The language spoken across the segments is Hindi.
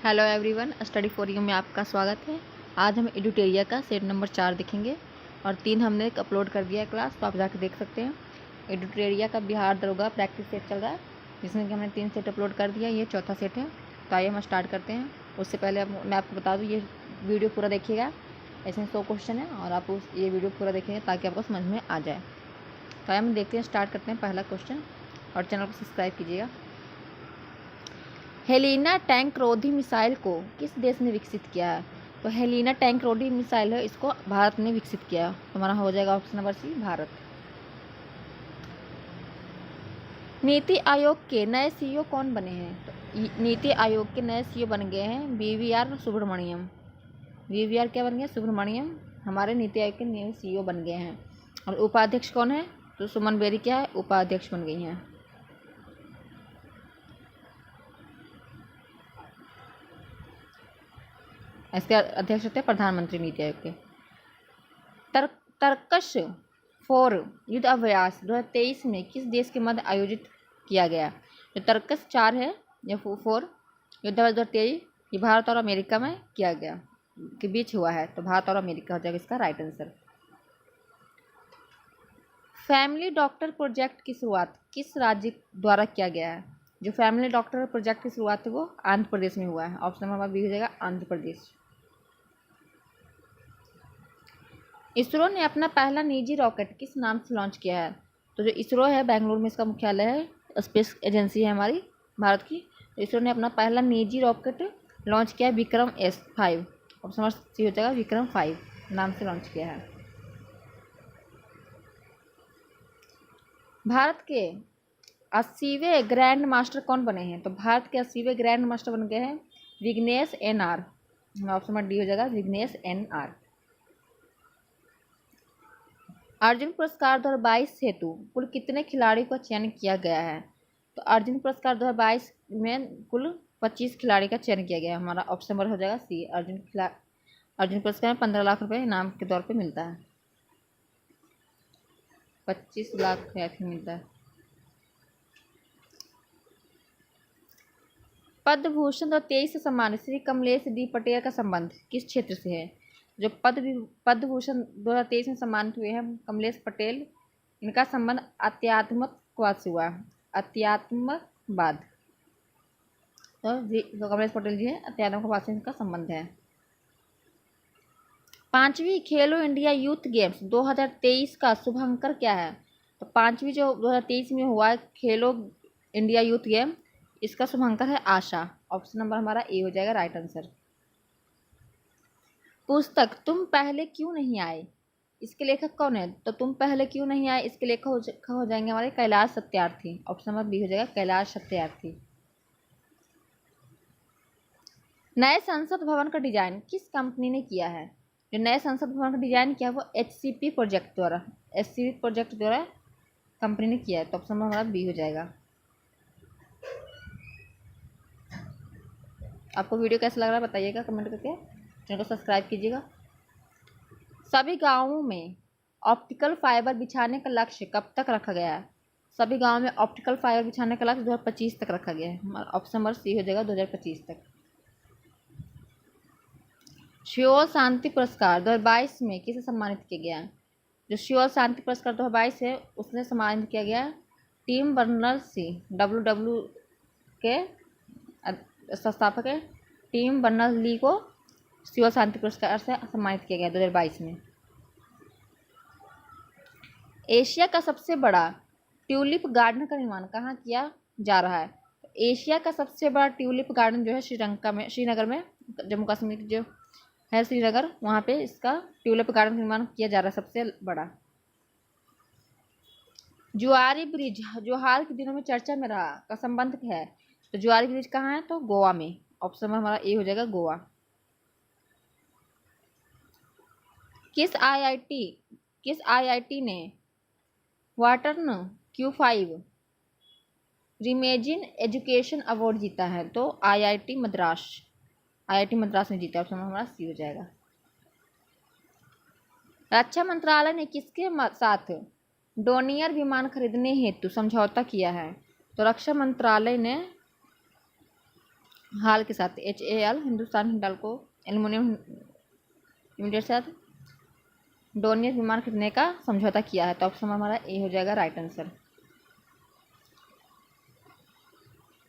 Hello everyone, study for you में आपका स्वागत है। आज हम एडुटेरिया का सेट नंबर 4 देखेंगे और 3 हमने अपलोड कर दिया है क्लास, तो आप जाकर देख सकते हैं। एडुटेरिया का बिहार दरोगा प्रैक्टिस सेट चल रहा है, जिसमें कि हमने 3 सेट अपलोड कर दिया। ये चौथा सेट है, तो आइए हम स्टार्ट करते हैं। उससे पहले अब मैं आपको बता दूँ, ये वीडियो पूरा देखिएगा। इसमें 100 क्वेश्चन है और आप ये वीडियो पूरा देखेंगे ताकि आपको समझ में आ जाए। तो आइए हम देखते हैं, स्टार्ट करते हैं पहला क्वेश्चन, और चैनल को सब्सक्राइब कीजिएगा। हेलिना टैंक रोधी मिसाइल को किस देश ने विकसित किया है? तो हेलिना टैंक रोधी मिसाइल है, इसको भारत ने विकसित किया। तो हमारा हो जाएगा option number C, Bharat. NITI Aayog के नए सीईओ कौन बने हैं? तो नीति आयोग के नए सीईओ बन गए हैं वीवीआर सुब्रमण्यम। वीवीआर क्या बन गए? सुब्रमण्यम हमारे नीति आयोग के नए सीईओ बन गए हैं। और उपाध्यक्ष कौन है? तो सुमन बेरी क्या है? उपाध्यक्ष बन गई हैं। इसके अध्यक्ष होते हैं प्रधानमंत्री नीति आयोग के। तर्कश 4 युद्ध अभ्यास 2023 में किस देश के मध्य आयोजित किया गया? जो तर्कश 4 है या 4 युद्ध अभ्यास 2023, ये भारत और अमेरिका में किया गया, के बीच हुआ है। तो भारत और अमेरिका हो जाएगा इसका right answer. Family doctor project की शुरुआत किस राज्य द्वारा किया गया है? जो फैमिली डॉक्टर प्रोजेक्ट की शुरुआत है वो आंध्र प्रदेश में हुआ है। ऑप्शन नंबर बी हो जाएगा आंध्र प्रदेश। इसरो ने अपना पहला निजी रॉकेट किस नाम से लॉन्च किया है? तो जो इसरो है, बेंगलुरु में इसका मुख्यालय है, स्पेस एजेंसी है हमारी भारत की। तो इसरो ने अपना पहला निजी रॉकेट लॉन्च किया है Vikram S5। Option number C हो जाएगा, विक्रम 5 नाम से लॉन्च किया है। भारत के 80वें ग्रैंड मास्टर कौन बने हैं? तो भारत के 80वें ग्रैंड मास्टर बन गए हैं Vighnesh NR। Option number D हो जाएगा, विघ्नेश NR। अर्जुन पुरस्कार 2022 हेतु कुल कितने खिलाड़ियों का चयन किया गया है? तो अर्जुन पुरस्कार 2022 में कुल 25 खिलाड़ी का चयन किया गया है। हमारा ऑप्शन नंबर हो जाएगा सी, अर्जुन पुरस्कार में 15 लाख रुपए इनाम के तौर पे मिलता है। 25 लाख मिलता है। पद्म भूषण 2023 से सम्मानित श्री कमलेश डी पटेल का संबंध किस क्षेत्र से है? जो पद्म भूषण 2023 में सम्मानित हुए हैं कमलेश पटेल, इनका संबंध अध्यात्मवाद से हुआ। अध्यात्मवाद, तो कमलेश पटेल जी हैं, अध्यात्मवाद से इनका संबंध है। 5वीं खेलो इंडिया यूथ गेम्स 2023 का शुभांकर क्या है? तो 5वीं जो 2023 में हुआ है खेलो इंडिया यूथ गेम, इसका शुभांकर है आशा। ऑप्शन नंबर हमारा ए हो जाएगा राइट आंसर। पुस्तक तुम पहले क्यों नहीं आए, इसके लेखक कौन है? तो तुम पहले क्यों नहीं आए, इसके लेखक हो जाएंगे हमारे Kailash Satyarthi. Option number B हो जाएगा, कैलाश सत्यार्थी। नए संसद भवन का डिजाइन किस कंपनी ने किया है? जो नए संसद भवन का डिजाइन किया है वो HCP प्रोजेक्ट द्वारा कंपनी ने किया है। तो ऑप्शन नंबर हमारा बी हो जाएगा। आपको वीडियो कैसा लग रहा है बताइएगा कमेंट करके, चैनल को सब्सक्राइब कीजिएगा। सभी गांवों में ऑप्टिकल फाइबर बिछाने का लक्ष्य कब तक रखा गया है? सभी गांवों में ऑप्टिकल फाइबर बिछाने का लक्ष्य 2025 तक रखा गया है। हमारा ऑप्शन नंबर सी हो जाएगा 2025 तक। सियोल शांति पुरस्कार 2022 में किसे सम्मानित किया गया है? जो सियोल शांति पुरस्कार 2022 है उसने सम्मानित किया गया टीम बर्नर्स-ली, WW के संस्थापक है टीम बर्नर्स-ली को सियोल शांति पुरस्कार से सम्मानित किया गया 2022 में। एशिया का सबसे बड़ा ट्यूलिप गार्डन का निर्माण कहाँ किया जा रहा है? तो एशिया का सबसे बड़ा ट्यूलिप गार्डन जो है श्रीनगर में, जम्मू कश्मीर जो है श्रीनगर, वहाँ पे इसका ट्यूलिप गार्डन निर्माण किया जा रहा है सबसे बड़ा। जुआरी ब्रिज जो हाल के दिनों में चर्चा में रहा का संबंध है? तो जुआरी ब्रिज कहाँ है? तो गोवा में। ऑप्शन में हमारा ए हो जाएगा, गोवा। किस आईआईटी ने वाटर्न Q5 रीमेजिन एजुकेशन अवार्ड जीता है? तो IIT मद्रास ने जीता। ऑप्शन हमारा सी हो जाएगा। रक्षा मंत्रालय ने किसके साथ डोनियर विमान खरीदने हेतु समझौता किया है? तो रक्षा मंत्रालय ने हाल के साथ HAL Hindustan Hindalco aluminium limited के साथ डोनियर विमान खरीदने का समझौता किया है। तो ऑप्शन हमारा ए हो जाएगा राइट आंसर।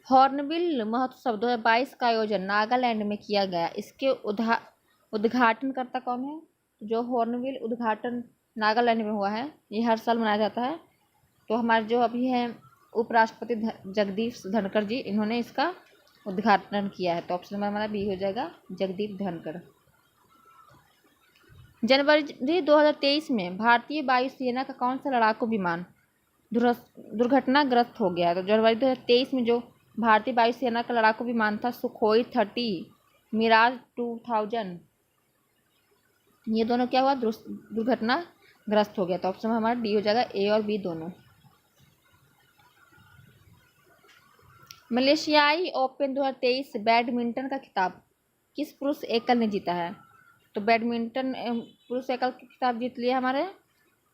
हॉर्नबिल महोत्सव 2022 का आयोजन नागालैंड में किया गया। इसके उद्घाटनकर्ता कौन है? जो हॉर्नबिल उद्घाटन नागालैंड में हुआ है, ये हर साल मनाया जाता है। तो हमारे जो अभी हैं उपराष्ट्रपति जगदीप धनखड़ जी, इन्होंने इसका उद्घाटन किया है। तो ऑप्शन नंबर हमारा बी हो जाएगा जगदीप धनखड़। जनवरी 2023 में भारतीय वायुसेना का कौन सा लड़ाकू विमान दुर्घटनाग्रस्त हो गया है? तो जनवरी 2023 में जो भारतीय वायुसेना का लड़ाकू विमान था सुखोई 30 मिराज 2000, ये दोनों क्या हुआ? दुर्घटनाग्रस्त हो गया। तो ऑप्शन हमारा डी हो जाएगा, ए और बी दोनों। मलेशियाई ओपन 2023 बैडमिंटन का खिताब किस पुरुष एकल ने जीता है? तो बैडमिंटन पुरुष एकल का खिताब जीत लिया हमारे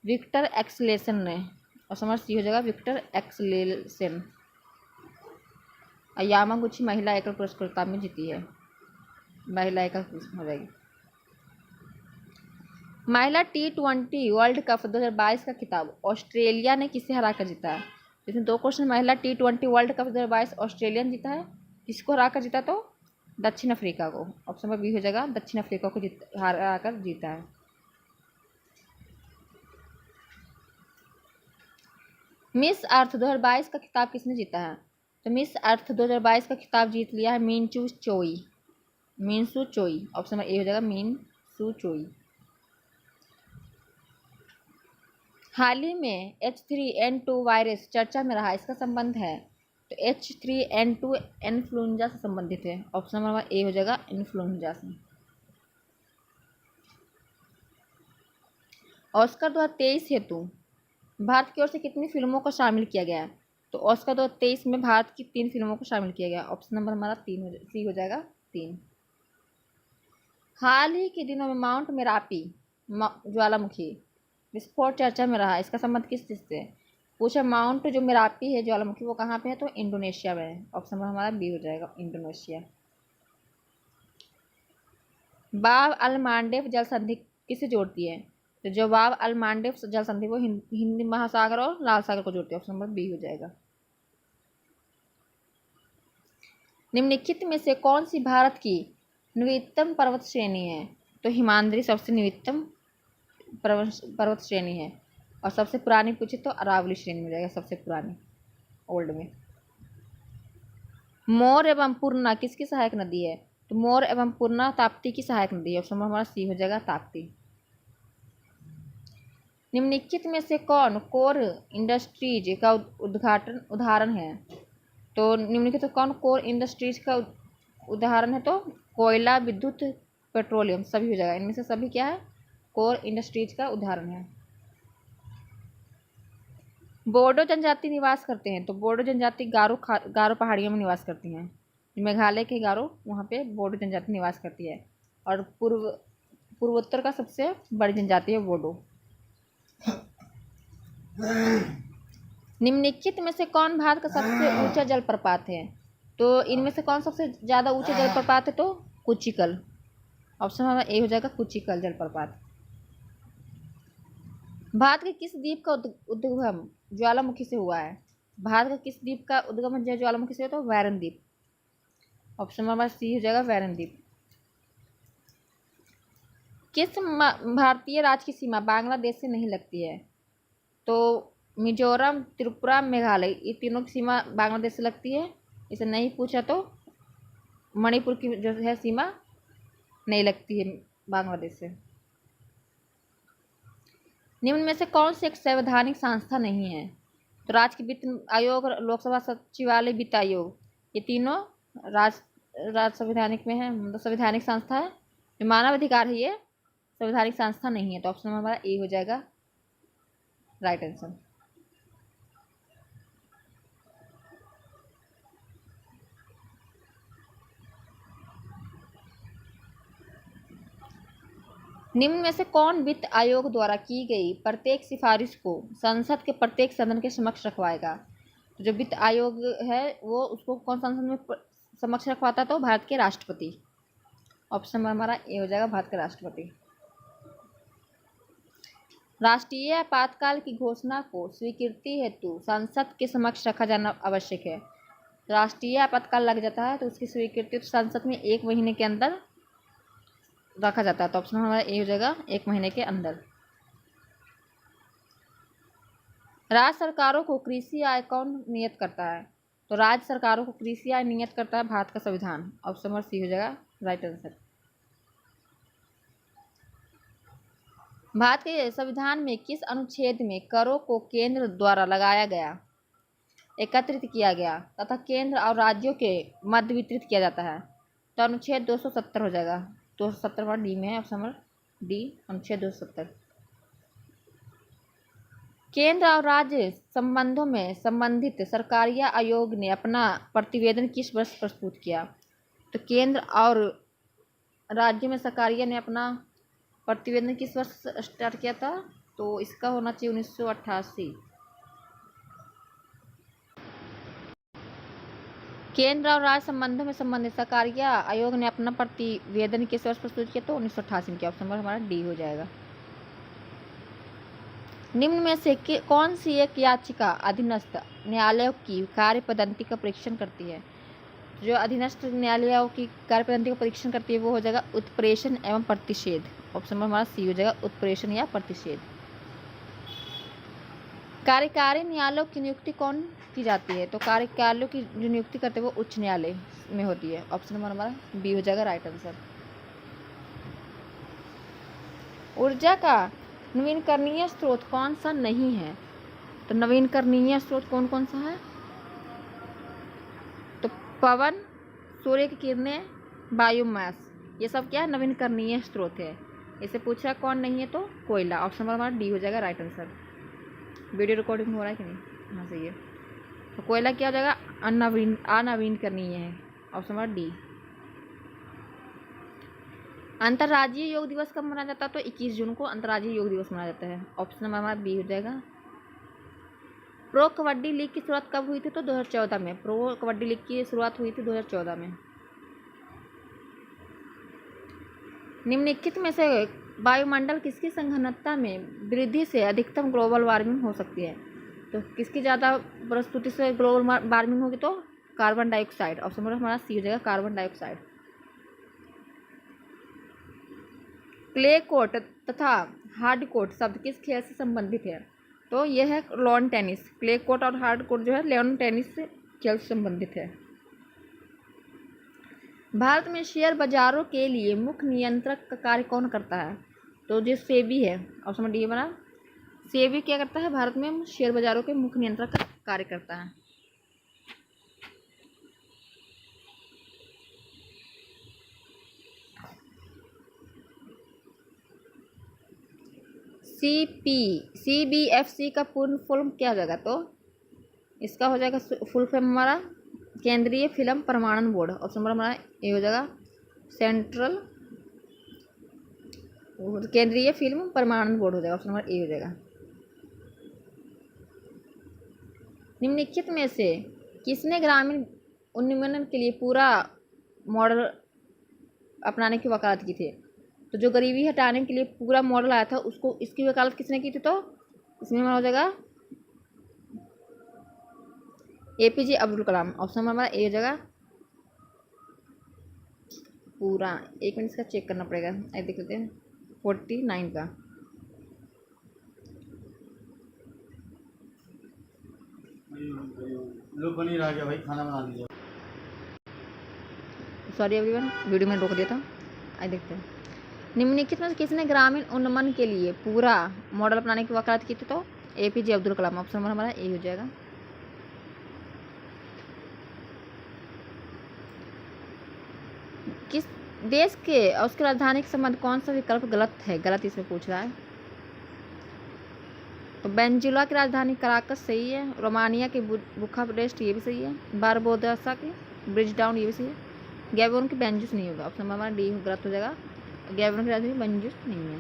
विक्टर एक्सेलेसन ने। और समझ सी हो जाएगा विक्टर एक्सेलेसन। यामागुची महिला एकल पुरुष खिताब में जीती है, महिला एकल हो जाएगी। महिला T20 वर्ल्ड कप 2022 का खिताब ऑस्ट्रेलिया ने किसे हराकर जीता है? इसमें दो क्वेश्चन। महिला T20 वर्ल्ड कप 2022 ऑस्ट्रेलिया ने जीता है, किसको हराकर जीता? तो दक्षिण अफ्रीका को। ऑप्शन नंबर बी हो जाएगा, दक्षिण अफ्रीका को हराकर जीता है। मिस अर्थ 2022 का खिताब किसने जीता है? तो मिस अर्थ 2022 का खिताब जीत लिया है मीनसू चोई। ऑप्शन नंबर ए हो जाएगा मीनसू चोई। हाल ही में H3N2 वायरस चर्चा में रहा, इसका संबंध है? तो H3N2 इन्फ्लुएंजा से संबंधित है। ऑप्शन नंबर ए हो जाएगा इन्फ्लुएंजा से। ऑस्कर 2023 हेतु भारत की ओर से कितनी फिल्मों को शामिल किया गया है? तो ऑस्कर 2023 में भारत की 3 फिल्मों को शामिल किया गया। ऑप्शन नंबर हमारा सी हो जाएगा 3। हाल ही के दिनों में माउंट मेरापी ज्वालामुखी विस्फोट चर्चा में रहा, इसका संबंध किस चीज से? पूछा माउंट जो मेरापी है ज्वालामुखी वो कहाँ पे है? तो इंडोनेशिया में है। ऑप्शन नंबर हमारा बी हो जाएगा इंडोनेशिया। बाब अल मांडेव जल संधि किसे जोड़ती है? तो जो बाब अल मांडेव जल संधि वो हिंद महासागर और लाल सागर को जोड़ती है। ऑप्शन नंबर बी हो जाएगा। निम्नलिखित में से कौन सी भारत की निकटतम पर्वत श्रेणी है? तो हिमाद्री सबसे निकटतम पर्वत श्रेणी है। और सबसे पुरानी पूछे तो अरावली श्रेणी में जाएगा, सबसे पुरानी ओल्ड में। मोर एवं पूर्णा किसकी सहायक नदी है? तो मोर एवं पूर्णा ताप्ती की सहायक नदी है। ऑप्शन नंबर हमारा सी हो जाएगा ताप्ती। निम्नलिखित में से कौन कोर इंडस्ट्रीज का उदाहरण है? तो निम्नलिखित कौन कोर इंडस्ट्रीज का उदाहरण है? तो कोयला, विद्युत, पेट्रोलियम सभी हो जाएगा। इनमें से सभी क्या है? कोर इंडस्ट्रीज का उदाहरण है। बोडो जनजाति निवास करते हैं। तो बोडो जनजाति गारो पहाड़ियों में निवास करती हैं। मेघालय के गारो वहाँ पे बोडो जनजाति निवास करती है। और पूर्वोत्तर का सबसे बड़ी जनजाति है बोडो। निम्नलिखित में से कौन भारत का सबसे ऊंचा जलप्रपात है? तो इनमें से कौन सबसे ज़्यादा ऊंचा जलप्रपात है? तो कुचिकल। ऑप्शन हमारा ए हो जाएगा कुचिकल जलप्रपात। भारत के किस द्वीप का उद्गम ज्वालामुखी से हुआ है? भारत का किस द्वीप का उद्गम ज्वालामुखी से? तो वैरन द्वीप। ऑप्शन नंबर सी हो जाएगा वैरन द्वीप। किस भारतीय राज्य की सीमा बांग्लादेश से नहीं लगती है? तो मिजोरम, त्रिपुरा, मेघालय ये तीनों की सीमा बांग्लादेश से लगती है। इसे नहीं पूछा तो मणिपुर की जो है सीमा नहीं लगती है बांग्लादेश से। निम्न में से कौन सी एक संवैधानिक संस्था नहीं है? तो राज्य के वित्त आयोग, लोकसभा सचिवालय, वित्त आयोग ये तीनों राज्य संवैधानिक में है, मतलब संवैधानिक संस्था है। जो मानव अधिकार है ये संवैधानिक संस्था नहीं है। तो ऑप्शन हमारा ए हो जाएगा राइट आंसर। निम्न में से कौन वित्त आयोग द्वारा की गई प्रत्येक सिफारिश को संसद के प्रत्येक सदन के समक्ष रखवाएगा? तो जो वित्त आयोग है वो उसको कौन संसद में समक्ष रखवाता? तो भारत के राष्ट्रपति। ऑप्शन नंबर हमारा ए हो जाएगा, भारत के राष्ट्रपति। राष्ट्रीय आपातकाल की घोषणा को स्वीकृति हेतु संसद के समक्ष रखा जाना आवश्यक है। राष्ट्रीय आपातकाल लग जाता है तो उसकी स्वीकृति तो संसद में 1 महीने के अंदर रखा जाता है। तो ऑप्शन हमारा ए हो जाएगा, 1 महीने के अंदर। राज्य सरकारों को कृषि आय कौन नियत करता है? तो राज्य सरकारों को कृषि आय नियत करता है भारत का संविधान। ऑप्शन नंबर सी हो जाएगा राइट आंसर। भारत के संविधान में किस अनुच्छेद में करों को केंद्र द्वारा लगाया गया, एकत्रित किया गया तथा केंद्र और राज्यों के मध्य वितरित किया जाता है? तो अनुच्छेद 270 हो जाएगा। 270 हमारा डी में है, ऑप्शन नंबर डी अनुच्छेद 270। केंद्र और राज्य संबंधों में संबंधित सरकारिया आयोग ने अपना प्रतिवेदन किस वर्ष प्रस्तुत किया? तो केंद्र और राज्यों में सरकारिया ने अपना प्रतिवेदन किस वर्ष स्टार्ट किया था? तो इसका होना चाहिए 1988। केंद्र और राज्य संबंधों में संबंधित सरकारिया आयोग ने अपना प्रतिवेदन किस वर्ष प्रस्तुत किया? तो 1988 में। ऑप्शन नंबर हमारा डी हो जाएगा। निम्न में से कौन सी एक याचिका अधीनस्थ न्यायालयों की कार्य पद्धति का परीक्षण करती है? जो अधीनस्थ न्यायालयों की कार्य पद्धति का परीक्षण करती है वो हो जाएगा उत्प्रेषण एवं प्रतिषेध। ऑप्शन नंबर हमारा सी हो जाएगा, उत्प्रेषण या प्रतिषेध। कार्यकारी न्यायालयों की नियुक्ति कौन की जाती है? तो कार्यकारियों की जो नियुक्ति करते हैं वो उच्च न्यायालय में होती है। ऑप्शन नंबर हमारा बी हो जाएगा राइट आंसर। ऊर्जा का नवीनकरणीय स्रोत कौन सा नहीं है? तो नवीनकरणीय स्रोत कौन कौन सा है? तो पवन, सूर्य की किरणें, बायोमास, ये सब क्या है? नवीनकरणीय स्रोत है। इसे पूछा कौन नहीं है? तो कोयला। ऑप्शन नंबर हमारा डी हो जाएगा राइट आंसर। वीडियो रिकॉर्डिंग हो रहा है कि नहीं? हाँ सही है। तो कोयला क्या हो जाएगा? अनवीनकरणीय है। Option number D. अंतर्राज्यीय योग दिवस कब मनाया जाता है? तो 21 जून को अंतर्राज्यीय योग दिवस मनाया जाता है। ऑप्शन नंबर हमारा बी हो जाएगा। प्रो कबड्डी लीग की शुरुआत कब हुई थी? तो 2014 में। प्रो कबड्डी लीग की शुरुआत हुई थी 2014 में। निम्नलिखित में से वायुमंडल किसकी संघनता में वृद्धि से अधिकतम ग्लोबल वार्मिंग हो सकती है? तो किसकी ज़्यादा प्रस्तुति से ग्लोबल वार्मिंग होगी? तो कार्बन डाइऑक्साइड। ऑप्शन नंबर हमारा सी हो जाएगा, कार्बन डाइऑक्साइड। क्ले कोर्ट तथा हार्ड कोर्ट शब्द किस खेल से संबंधित है? तो यह है लॉन टेनिस। क्ले कोर्ट और हार्ड कोर्ट जो है लॉन टेनिस से खेल से संबंधित है। भारत में शेयर बाजारों के लिए मुख्य नियंत्रक का कार्य कौन करता है? तो जो सेबी है। ऑप्शन नंबर डी हमारा सेबी क्या करता है? भारत में शेयर बाजारों के मुख्य नियंत्रक का कार्य करता है। CBFC का पूर्ण फुल क्या हो जाएगा? तो इसका हो जाएगा फुल फॉर्म हमारा केंद्रीय फिल्म प्रमाणन बोर्ड। ऑप्शन नंबर हमारा ए हो जाएगा, सेंट्रल केंद्रीय फिल्म प्रमाणन बोर्ड हो जाएगा। ऑप्शन नंबर ए हो जाएगा। निम्नलिखित में से किसने ग्रामीण उन्नयन के लिए पूरा मॉडल अपनाने की वकालत की थी? तो जो गरीबी हटाने के लिए पूरा मॉडल आया था उसको इसकी वकालत किसने की थी? तो इसमें हमारा हो जाएगा APJ Abdul Kalam. Option number हमारा ए हो जाएगा पूरा। 1 मिनट इसका चेक करना पड़ेगा। ऐसे देख लेते हैं 49 का। लो पनीर आ गया भाई, खाना बना दीजिए। सॉरी एवरीवन, वीडियो में रोक दिया था। आइए देखते हैं निम्नलिखित में से किसने ग्रामीण उन्नयन के लिए पूरा मॉडल अपनाने की वकालत की थी? तो APJ Abdul Kalam. Option number हमारा ए हो जाएगा। किस देश के और उसकी राजधानी के संबंध कौन सा विकल्प गलत है? गलत इसमें पूछ रहा है। तो वेनेजुएला की राजधानी कराकस सही है। रोमानिया की बुखारेस्ट ये भी सही है। बारबोसा की ब्रिजटाउन ये भी सही है। गैबोन की बेंजुस नहीं होगा। ऑप्शन नंबर हमारा डी गलत हो जाएगा। गैबोन की राजधानी बेंजुस नहीं है।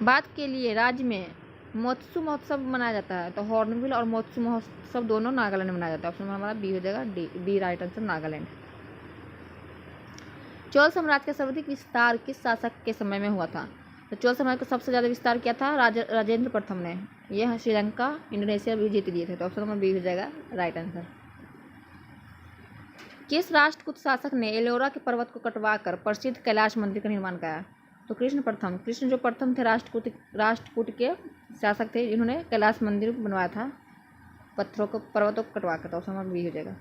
बात के लिए राज्य में मोत्सु महोत्सव मनाया जाता है, तो हॉर्नबिल और मोत्सु महोत्सव दोनों नागालैंड में मनाया जाता है। ऑप्शन हमारा बी हो जाएगा, B right answer Nagaland. Chola साम्राज्य का सर्वाधिक विस्तार किस शासक के समय में हुआ था? तो चोल साम्राज्य का सबसे ज़्यादा विस्तार किया था राजेंद्र प्रथम ने। यह श्रीलंका, इंडोनेशिया भी जीत लिए थे। तो ऑप्शन नंबर बी हो जाएगा राइट आंसर। किस राष्ट्रकूट शासक ने एलोरा के पर्वत को कटवाकर प्रसिद्ध कैलाश मंदिर का निर्माण कराया? तो कृष्ण प्रथम। कृष्ण जो प्रथम थे राष्ट्रकूट के शासक थे, जिन्होंने कैलाश मंदिर बनवाया था पर्वतों को कटवा कर। तो ऑप्शन नंबर बी हो जाएगा।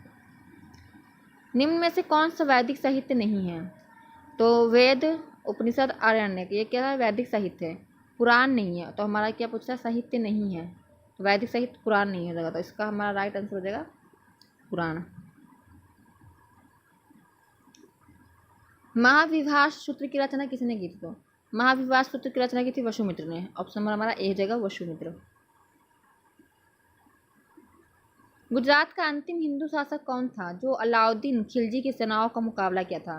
निम्न में से कौन सा वैदिक साहित्य नहीं है? तो वेद, उपनिषद, आरण्यक, ये क्या है? वैदिक साहित्य है, पुराण नहीं है। तो हमारा क्या पूछा? साहित्य नहीं है, तो वैदिक साहित्य पुराण नहीं हो जाएगा। तो इसका हमारा राइट आंसर हो जाएगा पुराण। महाविभास सूत्र की रचना किसने की थी? तो महाविभास सूत्र की रचना की थी वसुमित्र ने। ऑप्शन नंबर हमारा ए हो जाएगा वसुमित्र। गुजरात का अंतिम हिंदू शासक कौन था जो अलाउद्दीन खिलजी की सेनाओं का मुकाबला किया था?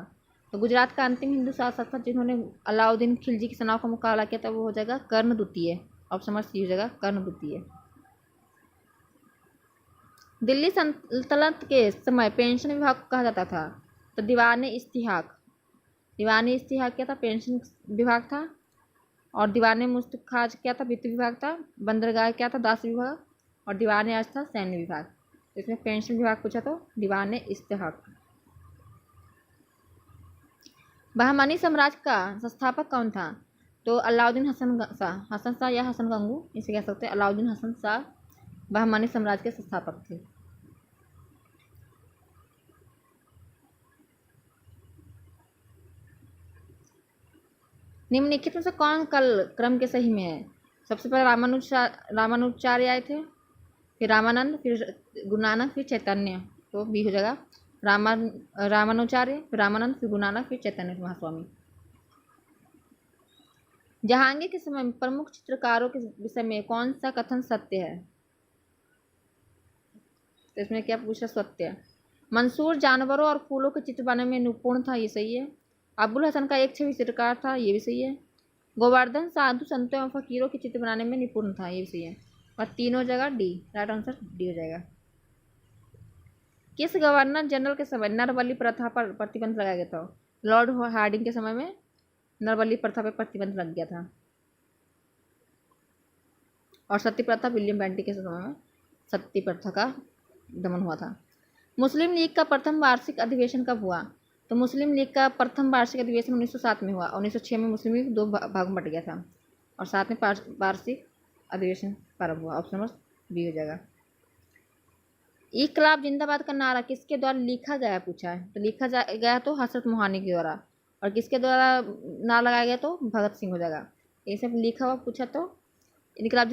तो गुजरात का अंतिम हिंदू शासक था जिन्होंने अलाउद्दीन खिलजी की सेनाओं का मुकाबला किया था, वो हो जाएगा कर्ण द्वितीय। ऑप्शन नंबर सी हो जाएगा कर्ण द्वितीय। दिल्ली सल्तनत के समय पेंशन विभाग को कहा जाता था? तो दीवान इस्तिहाक। दीवान इस्तिहाक क्या था? पेंशन विभाग था। और दीवान मुस्तखाज क्या था? वित्त विभाग था। बंदरगाह क्या था? दास विभाग। और दीवान आज था सैन्य विभाग। तो इसमें पेंशन विभाग पूछा तो दीवान इस्तिहाक। बहमानी साम्राज्य का संस्थापक कौन था? तो अलाउद्दीन हसन शाह या हसन गंगू, इसे कह सकते हैं। अलाउद्दीन हसन शाह बहमानी साम्राज्य के संस्थापक थे। निम्नलिखित में से कौन कल क्रम के सही में है? सबसे पहले रामानुजाचार्य आए थे, फिर रामानंद, फिर गुरु नानक, फिर चैतन्य। तो बी हो जाएगा रामानुजाचार्य, फिर रामानंद, फिर गुरु नानक, फिर चैतन्य महास्वामी। जहांगीर के समय में प्रमुख चित्रकारों के विषय में कौन सा कथन सत्य है? तो इसमें क्या पूछा? सत्य। मंसूर जानवरों और फूलों के चित्र बनाने में निपुण था, ये सही है। अबुल हसन का एक छवि चित्रकार था, ये भी सही है। गोवर्धन साधु संतों एवं फकीरों के चित्र बनाने में निपुण था, ये भी सही है। और तीनों जगह डी, राइट आंसर डी हो जाएगा। किस गवर्नर जनरल के समय नरबली प्रथा पर प्रतिबंध लगाया गया था? लॉर्ड हार्डिंग के समय में नरबली प्रथा पर प्रतिबंध लग गया था। और सती प्रथा विलियम बेंटिक के समय में सती प्रथा का दमन हुआ था। मुस्लिम लीग का प्रथम वार्षिक अधिवेशन कब हुआ? तो मुस्लिम लीग का प्रथम वार्षिक अधिवेशन 1907 में हुआ। 1906 में मुस्लिम लीग दो भागों में बट गया था और साथ में वार्षिक अधिवेशन प्रारंभ हुआ। ऑप्शन नंबर बी हो जाएगा। इनकलाब जिंदाबाद का नारा किसके द्वारा लिखा गया? पूछा है। तो लिखा गया तो हजरत मोहानी के द्वारा। और किसके द्वारा नारा लगाया गया? तो भगत सिंह हो जाएगा। ये सब लिखा हुआ पूछा तो इनकलाब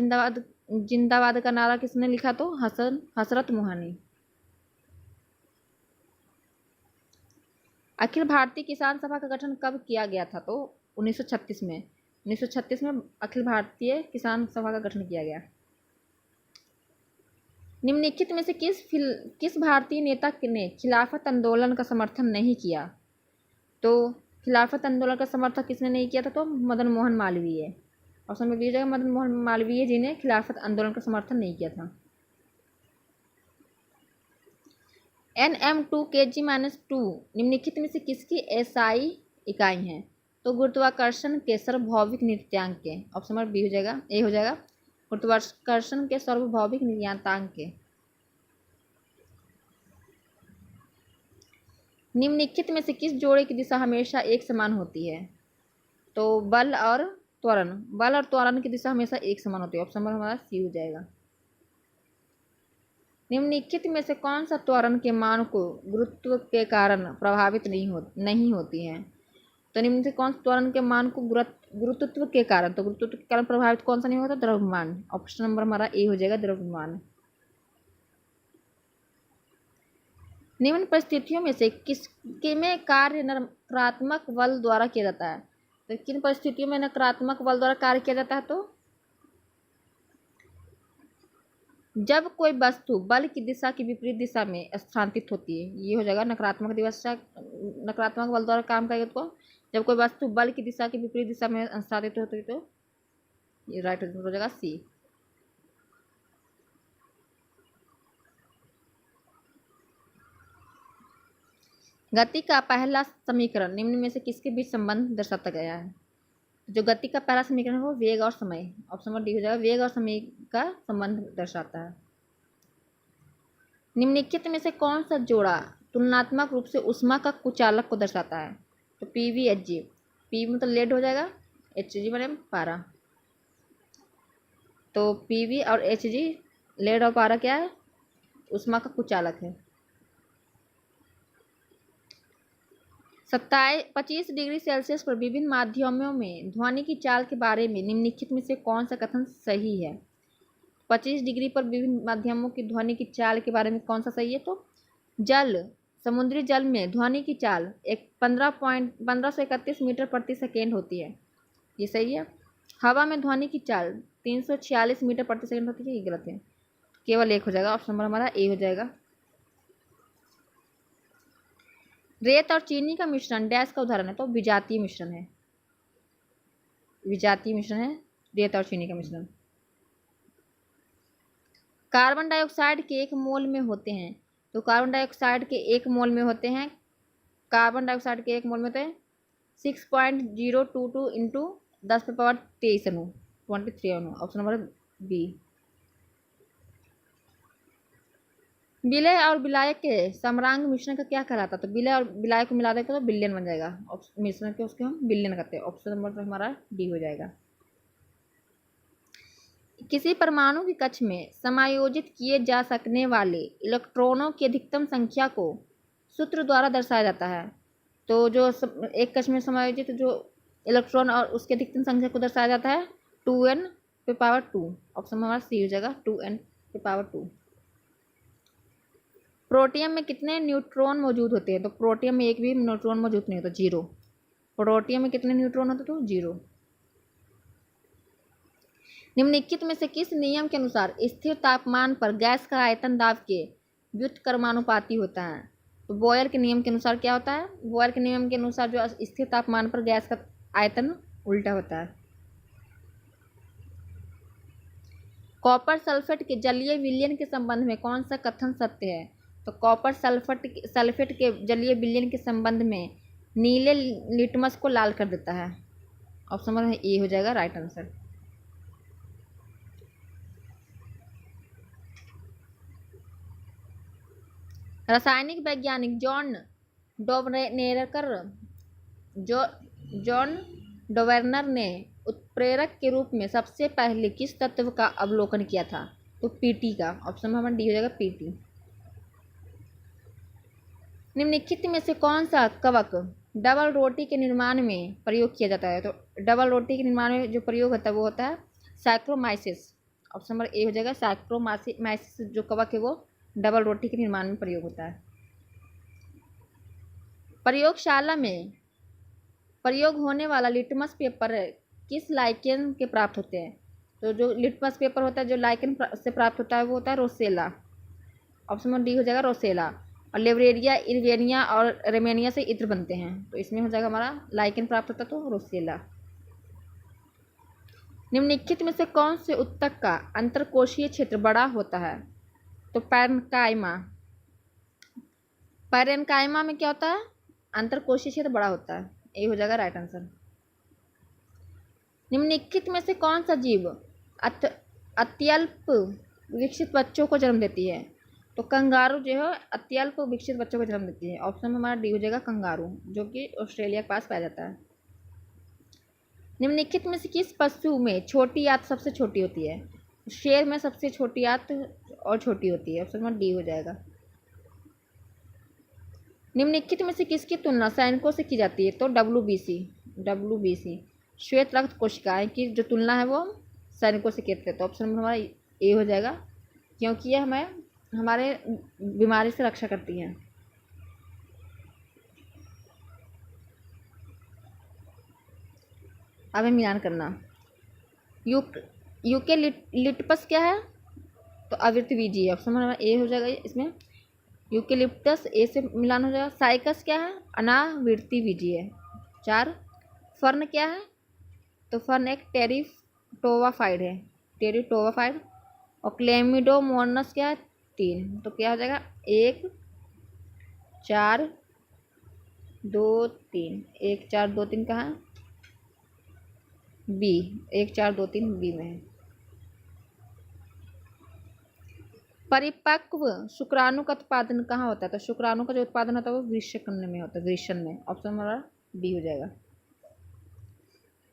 जिंदाबाद का नारा किसने लिखा? तो हजरत मोहानी। अखिल भारतीय किसान सभा का गठन कब किया गया था? तो 1936 में। 1936 में अखिल भारतीय किसान सभा का गठन किया गया। निम्नलिखित में से किस भारतीय नेता ने खिलाफत आंदोलन का समर्थन नहीं किया? तो खिलाफत आंदोलन का समर्थन किसने नहीं किया था? तो मदन मोहन मालवीय। ऑप्शन में दीजिएगा मदन मोहन मालवीय जी ने खिलाफत आंदोलन का समर्थन नहीं किया था। Nm2 निम्नलिखित में से किसकी एसआई इकाई है? तो गुरुत्वाकर्षण के सार्वभौमिक निर्देशांक के। ऑप्शन नंबर बी हो जाएगा, ए हो जाएगा गुरुत्वाकर्षण के सार्वभौमिक निर्देशांक के। निम्नलिखित में से किस जोड़े की दिशा हमेशा एक समान होती है? तो बल और त्वरण की दिशा हमेशा एक समान होती है। ऑप्शन नंबर हमारा सी हो जाएगा। निम्नलिखित में से कौन सा त्वरण के मान को गुरुत्व के कारण प्रभावित नहीं होती है? तो निम्न से कौन त्वरण के मान को गुरुत्व के कारण, तो गुरुत्व के कारण प्रभावित कौन सा नहीं होता? द्रव्यमान। ऑप्शन नंबर हमारा ए हो जाएगा द्रव्यमान। निम्न परिस्थितियों में से किसके में कार्य नकारात्मक बल द्वारा किया जाता है? तो किन परिस्थितियों में नकारात्मक बल द्वारा कार्य किया जाता है? तो जब कोई वस्तु बल की दिशा की विपरीत दिशा में स्थानांतरित होती है, ये हो जाएगा नकारात्मक बल द्वारा काम करेगा। तो जब कोई वस्तु बल की दिशा की विपरीत दिशा में स्थानांतरित होती है तो ये राइट हो जाएगा सी। गति का पहला समीकरण निम्न में से किसके बीच संबंध दर्शाता गया है? जो गति का पहला समीकरण है वो वेग और समय, ऑप्शन नंबर डी हो जाएगा, वेग और समय का संबंध दर्शाता है। निम्नलिखित में से कौन सा जोड़ा तुलनात्मक रूप से ऊष्मा का कुचालक को दर्शाता है? तो पीवी एच जी, पी मतलब लेड हो जाएगा, एच जी मैंने पारा, तो पीवी और एच जी लेड और पारा क्या है? ऊष्मा का कुचालक है। 25 डिग्री सेल्सियस पर विभिन्न माध्यमों में ध्वनि की चाल के बारे में निम्नलिखित में से कौन सा कथन सही है? 25 डिग्री पर विभिन्न माध्यमों की ध्वनि की चाल के बारे में कौन सा सही है? तो समुद्री जल में ध्वनि की चाल 1531 मीटर प्रति सेकेंड होती है, ये सही है। हवा में ध्वनि की चाल 346 मीटर प्रति सेकेंड होती है, ये गलत है। केवल एक हो जाएगा, ऑप्शन नंबर हमारा ए हो जाएगा। रेत और चीनी का मिश्रण डैश का उदाहरण है? तो विजातीय मिश्रण है, विजातीय मिश्रण है रेत और चीनी का मिश्रण। कार्बन डाइऑक्साइड के 1 मोल में होते हैं? तो कार्बन डाइऑक्साइड के 1 मोल में होते हैं, कार्बन डाइऑक्साइड के 1 मोल में होते हैं 6.022 इंटू 10⁻23 अणु, 23 अणु, ऑप्शन नंबर बी। विलय और विलायक के समरांग मिश्रण का क्या कहलाता है? तो विलय और विलायक को मिला देगा तो विलयन बन जाएगा, मिश्रण के उसके हम विलयन कहते हैं, ऑप्शन नंबर तो हमारा डी हो जाएगा। किसी परमाणु की कक्ष में समायोजित किए जा सकने वाले इलेक्ट्रॉनों की अधिकतम संख्या को सूत्र द्वारा दर्शाया जाता है? तो जो एक कक्ष में समायोजित जो इलेक्ट्रॉन और उसकी अधिकतम संख्या को दर्शाया जाता है 2n⁻², ऑप्शन हमारा सी हो जाएगा, 2n⁻²। प्रोटियम में कितने न्यूट्रॉन मौजूद होते हैं? तो प्रोटियम में एक भी न्यूट्रॉन मौजूद नहीं होता, 0। प्रोटियम में कितने न्यूट्रॉन होते? तो 0। निम्नलिखित में से किस नियम के अनुसार स्थिर तापमान पर गैस का आयतन दाब के व्युत्क्रमानुपाती होता है? तो बॉयर के नियम के अनुसार क्या होता है? बॉयर के नियम के अनुसार जो स्थिर तापमान पर गैस का आयतन उल्टा होता है। कॉपर सल्फेट के जलीय विलयन के संबंध में कौन सा कथन सत्य है? तो कॉपर सल्फेट के जलीय विलयन के संबंध में नीले लिटमस को लाल कर देता है, ऑप्शन नंबर ए हो जाएगा राइट आंसर। रासायनिक वैज्ञानिक जॉन डोवेर्नर ने उत्प्रेरक के रूप में सबसे पहले किस तत्व का अवलोकन किया था? तो पीटी का, ऑप्शन नंबर डी हो जाएगा पीटी। निम्नलिखित में से कौन सा कवक डबल रोटी के निर्माण में प्रयोग किया जाता है? तो डबल रोटी के निर्माण में जो प्रयोग होता है वो होता है साइक्रोमाइसिस, ऑप्शन नंबर ए हो जाएगा। साइक्रोमाइसिस जो कवक है वो डबल रोटी के निर्माण में प्रयोग होता है। प्रयोगशाला में प्रयोग होने वाला लिटमस पेपर किस लाइकेन के प्राप्त होते हैं? तो जो लिटमस पेपर होता है जो लाइकेन से प्राप्त होता है वो होता है रोसेला, ऑप्शन नंबर डी हो जाएगा रोसेला। और लेवरेरिया, इर्वेनिया और रेमेनिया से इत्र बनते हैं, तो इसमें हो जाएगा हमारा लाइकेन प्राप्त होता है तो रोसेला। निम्नलिखित में से कौन से उत्तक का अंतरकोशीय क्षेत्र बड़ा होता है? तो पैरेन्काइमा में क्या होता है? अंतरकोशीय क्षेत्र बड़ा होता है, ये हो जाएगा राइट आंसर। निम्नलिखित में से कौन सा जीव अत्यल्प विकसित बच्चों को जन्म देती है? तो कंगारू जो है अत्यल्प विकसित बच्चों को जन्म देती है, ऑप्शन में हमारा डी हो जाएगा कंगारू, जो कि ऑस्ट्रेलिया के पास पाया जाता है। निम्नलिखित में से किस पशु में छोटी आंत सबसे छोटी होती है? शेर में सबसे छोटी आंत और छोटी होती है, ऑप्शन नंबर डी हो जाएगा। निम्नलिखित में से किसकी तुलना सैनिकों से की जाती है? तो WBC श्वेत रक्त कोशिकाएं की जो तुलना है वो सैनिकों से कहते हैं, तो ऑप्शन नंबर हमारा ए हो जाएगा, क्योंकि यह हमें हमारे बीमारी से रक्षा करती हैं। अब हमें मिलान करना। यूकेलिप्टस क्या है? तो आवृतबीजी है, ऑप्शन नंबर ए हो जाएगा इसमें, यूकेलिप्टस ए से मिलान हो जाएगा। साइकस क्या है? अनावृतबीजी है। 4 फर्न क्या है? तो फर्न एक टेरिटोवाफाइड है, टेरिटोवाफाइड। और क्लेमिडोमोनास क्या है? 3, तो क्या हो जाएगा 1, 4, 2 3, 1 4 2 3 कहाँ? बी, 1 4 2 3 बी में है। परिपक्व शुक्राणु का उत्पादन कहाँ होता है? तो शुक्राणु का जो उत्पादन होता है वो वृषण में होता है, वृषण में। ऑप्शन हमारा बी हो जाएगा।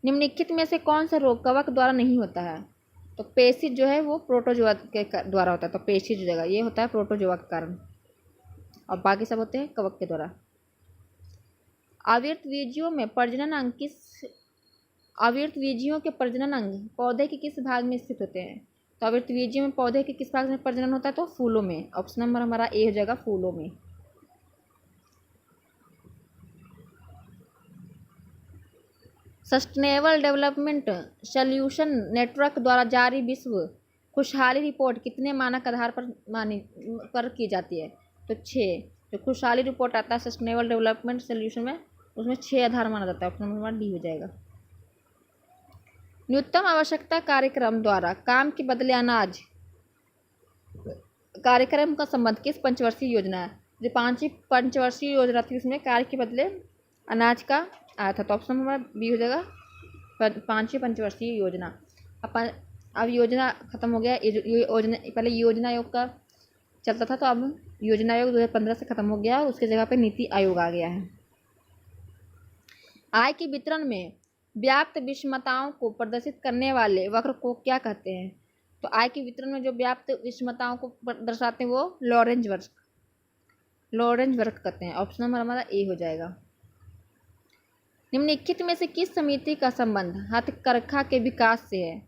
निम्नलिखित में से कौन सा रोग कवक द्वारा नहीं होता है? तो पेशी जो है वो प्रोटोजोआ के द्वारा होता है, तो पेशी जो जगह ये होता है प्रोटोजोआ के कारण, और बाकी सब होते हैं कवक के द्वारा। आवृतबीजियों में प्रजनन अंग आवृतबीजियों के प्रजनन अंग पौधे के किस भाग में स्थित होते हैं? तो आवृतबीजियों में पौधे के किस भाग में प्रजनन होता है? तो फूलों में। ऑप्शन नंबर हमारा ए हो जाएगा, फूलों में। सस्टेनेबल डेवलपमेंट सॉल्यूशन नेटवर्क द्वारा जारी विश्व खुशहाली रिपोर्ट कितने मानक आधार पर की जाती है? तो 6। जो खुशहाली रिपोर्ट आता है सस्टेनेबल डेवलपमेंट सॉल्यूशन में, उसमें 6 आधार माना जाता है। ऑप्शन नंबर डी हो जाएगा। न्यूनतम आवश्यकता कार्यक्रम द्वारा काम के बदले अनाज कार्यक्रम का संबंध किस पंचवर्षीय योजना है? जो 5वीं पंचवर्षीय योजना थी उसमें कार्य के बदले अनाज का आया था, तो ऑप्शन नंबर बी हो जाएगा, 5वीं पंचवर्षीय योजना। अब योजना खत्म हो गया, योजना पहले योजना आयोग का चलता था, तो अब योजना आयोग 2015 से खत्म हो गया, उसके जगह पे नीति आयोग आ गया है। आय के वितरण में व्याप्त विषमताओं को प्रदर्शित करने वाले वक्र को क्या कहते हैं? तो आय के वितरण में जो व्याप्त विषमताओं को दर्शाते हैं वो लॉरेंज वक्र कहते हैं। ऑप्शन नंबर हमारा ए हो जाएगा। निम्नलिखित में से किस समिति का संबंध हथकरघा के विकास से है?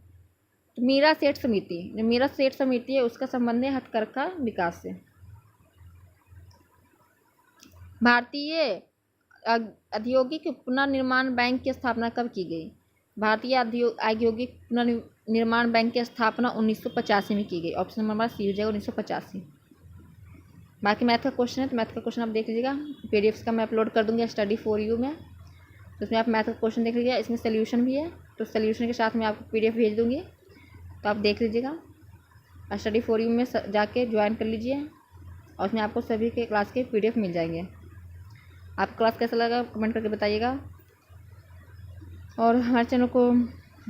तो मीरा सेठ समिति, जो मीरा सेठ समिति है उसका संबंध है हथकरघा विकास से। भारतीय औद्योगिक पुनर्निर्माण बैंक की स्थापना कब की गई? भारतीय औद्योगिक पुनर्निर्माण बैंक की स्थापना 1985 में की गई। ऑप्शन नंबर हमारा सी हो जाएगा, 1985। बाकी मैथ का क्वेश्चन है, तो मैथ का क्वेश्चन आप देख लीजिएगा, पीडीएफ का मैं अपलोड कर दूंगी स्टडी फॉर यू में, तो उसमें आप मैथ का क्वेश्चन देख लीजिएगा। इसमें सोल्यूशन भी है, तो सोल्यूशन के साथ में आपको पीडीएफ भेज दूंगी, तो आप देख लीजिएगा। स्टडी फॉर यू में जाके ज्वाइन कर लीजिए, और उसमें आपको सभी के क्लास के पीडीएफ मिल जाएंगे। आप क्लास कैसा लगा कमेंट करके बताइएगा, और हमारे चैनल को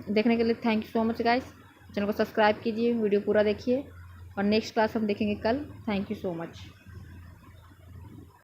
देखने के लिए thank you so much guys. Channel को सब्सक्राइब कीजिए, वीडियो पूरा देखिए, और नेक्स्ट क्लास हम देखेंगे कल। Thank you so much.